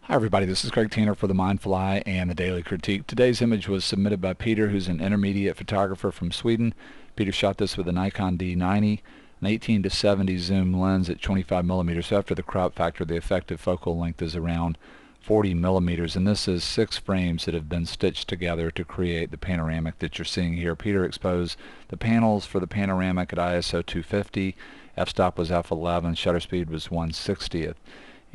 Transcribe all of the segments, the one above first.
Hi everybody, this is Craig Tanner for The Mindful Eye and the Daily Critique. Today's image was submitted by Peter, who's an intermediate photographer from Sweden. Peter shot this with a Nikon D90, an 18 to 70 zoom lens at 25 millimeters. So after the crop factor, the effective focal length is around 40 millimeters, and this is 6 frames that have been stitched together to create the panoramic that you're seeing here. Peter exposed the panels for the panoramic at ISO 250. F-stop was f11, shutter speed was 1/60th.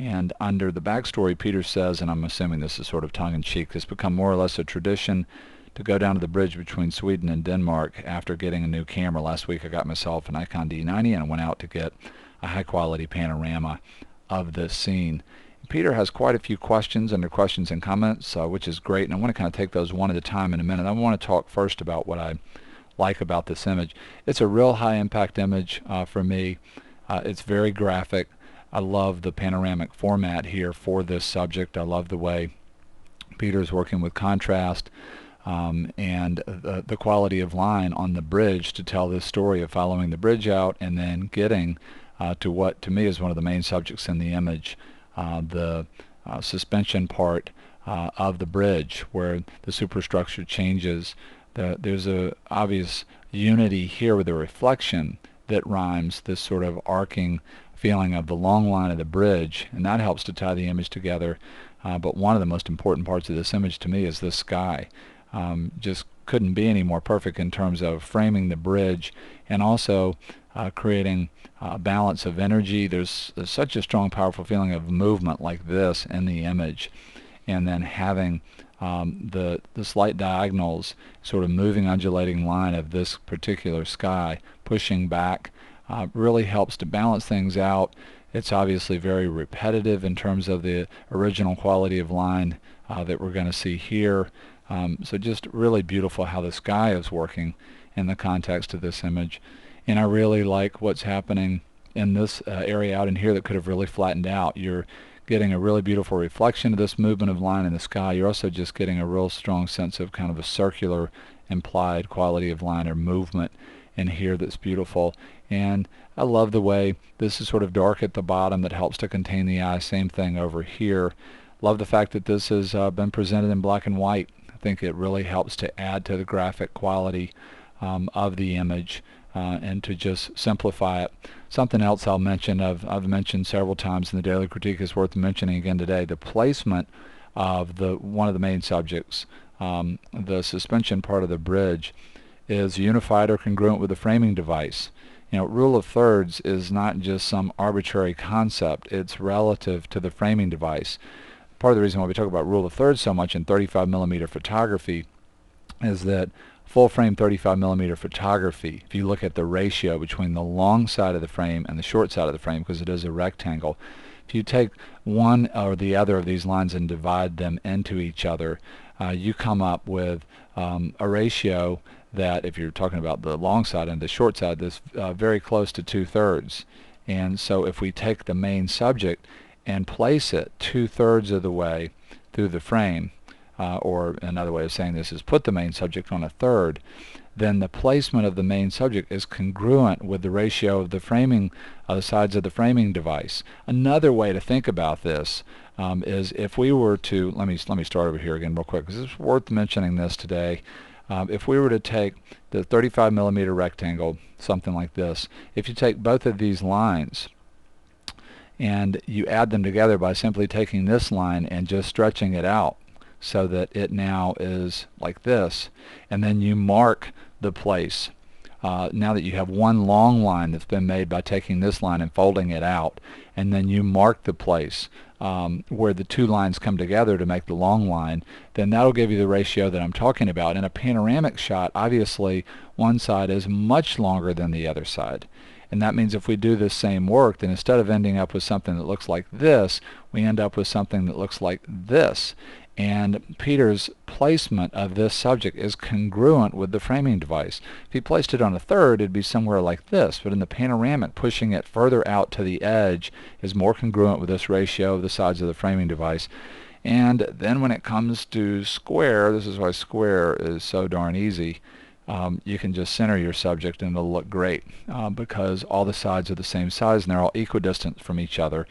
And under the backstory, Peter says, and I'm assuming this is sort of tongue-in-cheek, it's become more or less a tradition to go down to the bridge between Sweden and Denmark after getting a new camera. Last week I got myself a Nikon D90 and I went out to get a high-quality panorama of this scene. Peter has quite a few questions under questions and comments, which is great, and I want to kind of take those one at a time in a minute. I want to talk first about what I like about this image. It's a real high-impact image for me. It's very graphic. I love the panoramic format here for this subject. I love the way Peter's working with contrast and the quality of line on the bridge to tell this story of following the bridge out and then getting to what to me is one of the main subjects in the image, the suspension part of the bridge where the superstructure changes. There's a obvious unity here with the reflection that rhymes this sort of arcing feeling of the long line of the bridge, and that helps to tie the image together. But one of the most important parts of this image to me is the sky. Just couldn't be any more perfect in terms of framing the bridge and also creating a balance of energy. There's such a strong, powerful feeling of movement like this in the image, and then having the slight diagonals, sort of moving, undulating line of this particular sky pushing back really helps to balance things out. It's obviously very repetitive in terms of the original quality of line that we're going to see here. So just really beautiful how the sky is working in the context of this image. And I really like what's happening in this area out in here that could have really flattened out. You're getting a really beautiful reflection of this movement of line in the sky. You're also just getting a real strong sense of kind of a circular implied quality of line or movement in here that's beautiful. And I love the way this is sort of dark at the bottom that helps to contain the eye. Same thing over here. Love the fact that this has been presented in black and white. I think it really helps to add to the graphic quality of the image and to just simplify it. Something else I'll mention, I've mentioned several times in the Daily Critique, is worth mentioning again today. The placement of one of the main subjects, the suspension part of the bridge, is unified or congruent with the framing device. You know, rule of thirds is not just some arbitrary concept. It's relative to the framing device. Part of the reason why we talk about rule of thirds so much in 35 millimeter photography is that full frame 35 millimeter photography, if you look at the ratio between the long side of the frame and the short side of the frame, because it is a rectangle, if you take one or the other of these lines and divide them into each other, you come up with a ratio that, if you're talking about the long side and the short side, is very close to 2/3. And so if we take the main subject and place it 2/3 of the way through the frame, or another way of saying this is put the main subject on a third, then the placement of the main subject is congruent with the ratio of the framing, the sides of the framing device. Another way to think about this is if we were to, let me start over here again real quick because it's worth mentioning this today. If we were to take the 35 millimeter rectangle, something like this, if you take both of these lines and you add them together by simply taking this line and just stretching it out so that it now is like this, and then you mark the place. Now that you have one long line that's been made by taking this line and folding it out, and then you mark the place where the two lines come together to make the long line, then that'll give you the ratio that I'm talking about. In a panoramic shot, obviously one side is much longer than the other side. And that means if we do this same work, then instead of ending up with something that looks like this, we end up with something that looks like this. And Peter's placement of this subject is congruent with the framing device. If he placed it on a third, it'd be somewhere like this, but in the panoramic, pushing it further out to the edge is more congruent with this ratio of the sides of the framing device. And then when it comes to square, this is why square is so darn easy. You can just center your subject and it'll look great because all the sides are the same size and they're all equidistant from each other.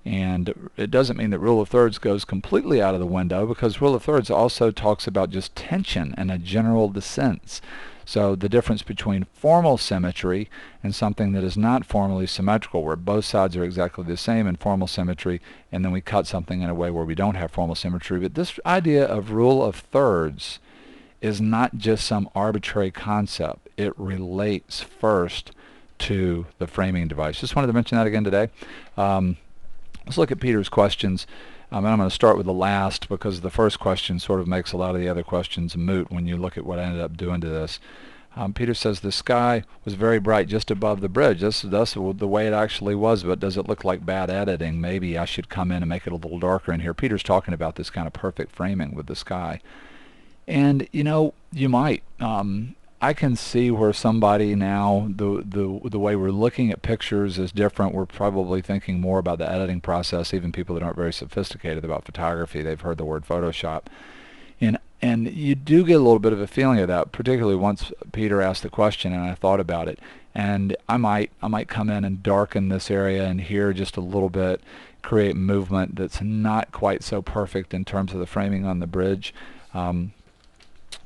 And it doesn't mean that rule of thirds goes completely out of the window, because rule of thirds also talks about just tension and a general descent. So the difference between formal symmetry and something that is not formally symmetrical, where both sides are exactly the same, in formal symmetry, and then we cut something in a way where we don't have formal symmetry. But this idea of rule of thirds is not just some arbitrary concept. It relates first to the framing device. Just wanted to mention that again today. Let's look at Peter's questions. And I'm going to start with the last, because the first question sort of makes a lot of the other questions moot when you look at what I ended up doing to this. Peter says the sky was very bright just above the bridge. That's the way it actually was, but does it look like bad editing? Maybe I should come in and make it a little darker in here. Peter's talking about this kind of perfect framing with the sky. And, you know, you might. I can see where somebody now, the way we're looking at pictures is different. We're probably thinking more about the editing process. Even people that aren't very sophisticated about photography, they've heard the word Photoshop. And you do get a little bit of a feeling of that, particularly once Peter asked the question and I thought about it. And I might come in and darken this area and here just a little bit, create movement that's not quite so perfect in terms of the framing on the bridge.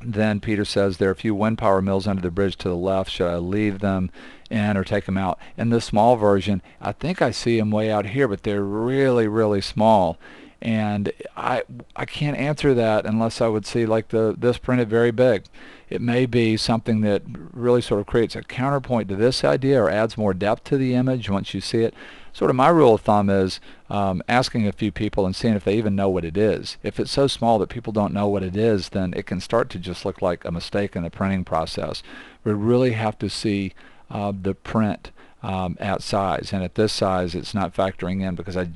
Then Peter says there are a few wind power mills under the bridge to the left. Should I leave them in or take them out? In the small version, I think I see them way out here, but they're really, really small. And I can't answer that unless I would see like this printed very big. It may be something that really sort of creates a counterpoint to this idea or adds more depth to the image once you see it. Sort of my rule of thumb is asking a few people and seeing if they even know what it is. If it's so small that people don't know what it is, then it can start to just look like a mistake in the printing process. We really have to see the print at size, and at this size it's not factoring in, because I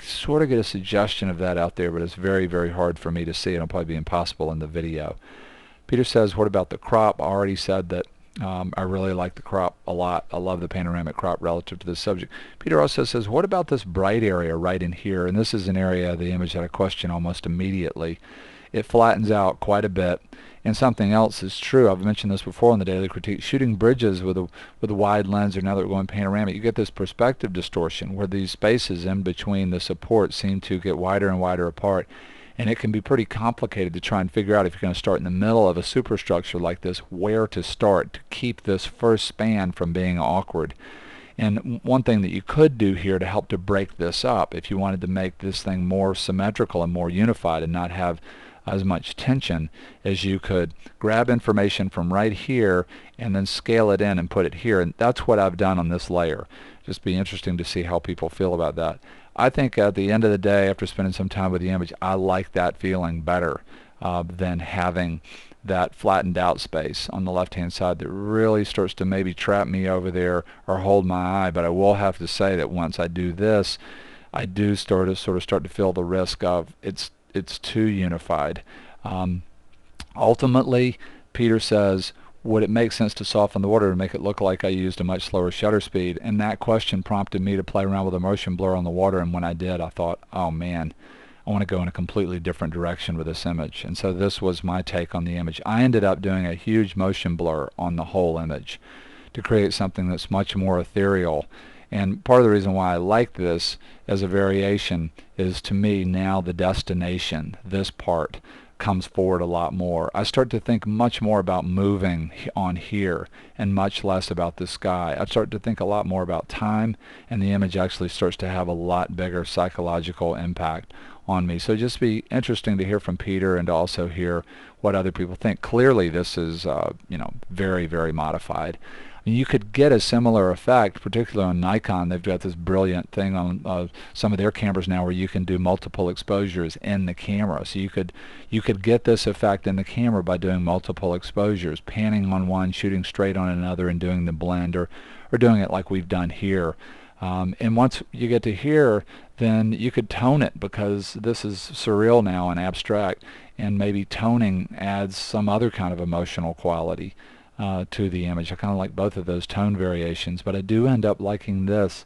sort of get a suggestion of that out there, but it's very, very hard for me to see. It'll probably be impossible in the video. Peter says, what about the crop? I already said that I really like the crop a lot. I love the panoramic crop relative to this subject. Peter also says, what about this bright area right in here? And this is an area of the image that I question almost immediately. It flattens out quite a bit. And something else is true. I've mentioned this before in the Daily Critique. Shooting bridges with a wide lens, or now that we're going panoramic, you get this perspective distortion where these spaces in between the supports seem to get wider and wider apart. And it can be pretty complicated to try and figure out, if you're going to start in the middle of a superstructure like this, where to start to keep this first span from being awkward. And one thing that you could do here to help to break this up, if you wanted to make this thing more symmetrical and more unified and not have as much tension, as you could grab information from right here and then scale it in and put it here. And that's what I've done on this layer. Just be interesting to see how people feel about that. I think at the end of the day, after spending some time with the image, I like that feeling better than having that flattened out space on the left hand side that really starts to maybe trap me over there or hold my eye. But I will have to say that once I do this, I do start to feel the risk of it's too unified. Ultimately, Peter says, would it make sense to soften the water to make it look like I used a much slower shutter speed? And that question prompted me to play around with a motion blur on the water, and when I did, I thought, oh man, I want to go in a completely different direction with this image. And so this was my take on the image. I ended up doing a huge motion blur on the whole image to create something that's much more ethereal. And part of the reason why I like this as a variation is, to me, now the destination, this part, comes forward a lot more. I start to think much more about moving on here and much less about the sky. I start to think a lot more about time, and the image actually starts to have a lot bigger psychological impact on me. So just be interesting to hear from Peter and to also hear what other people think. Clearly this is very, very modified. You could get a similar effect, particularly on Nikon. They've got this brilliant thing on some of their cameras now where you can do multiple exposures in the camera. So you could get this effect in the camera by doing multiple exposures, panning on one, shooting straight on another, and doing the blend, or doing it like we've done here. And once you get to here, then you could tone it, because this is surreal now and abstract, and maybe toning adds some other kind of emotional quality to the image. I kind of like both of those tone variations, but I do end up liking this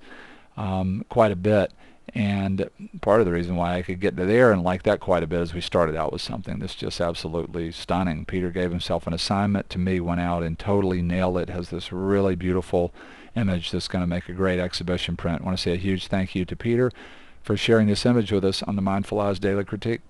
quite a bit. And part of the reason why I could get to there and like that quite a bit is we started out with something that's just absolutely stunning. Peter gave himself an assignment to me, went out and totally nailed it. Has this really beautiful image that's going to make a great exhibition print. I want to say a huge thank you to Peter for sharing this image with us on the Mindful Eyes Daily Critique.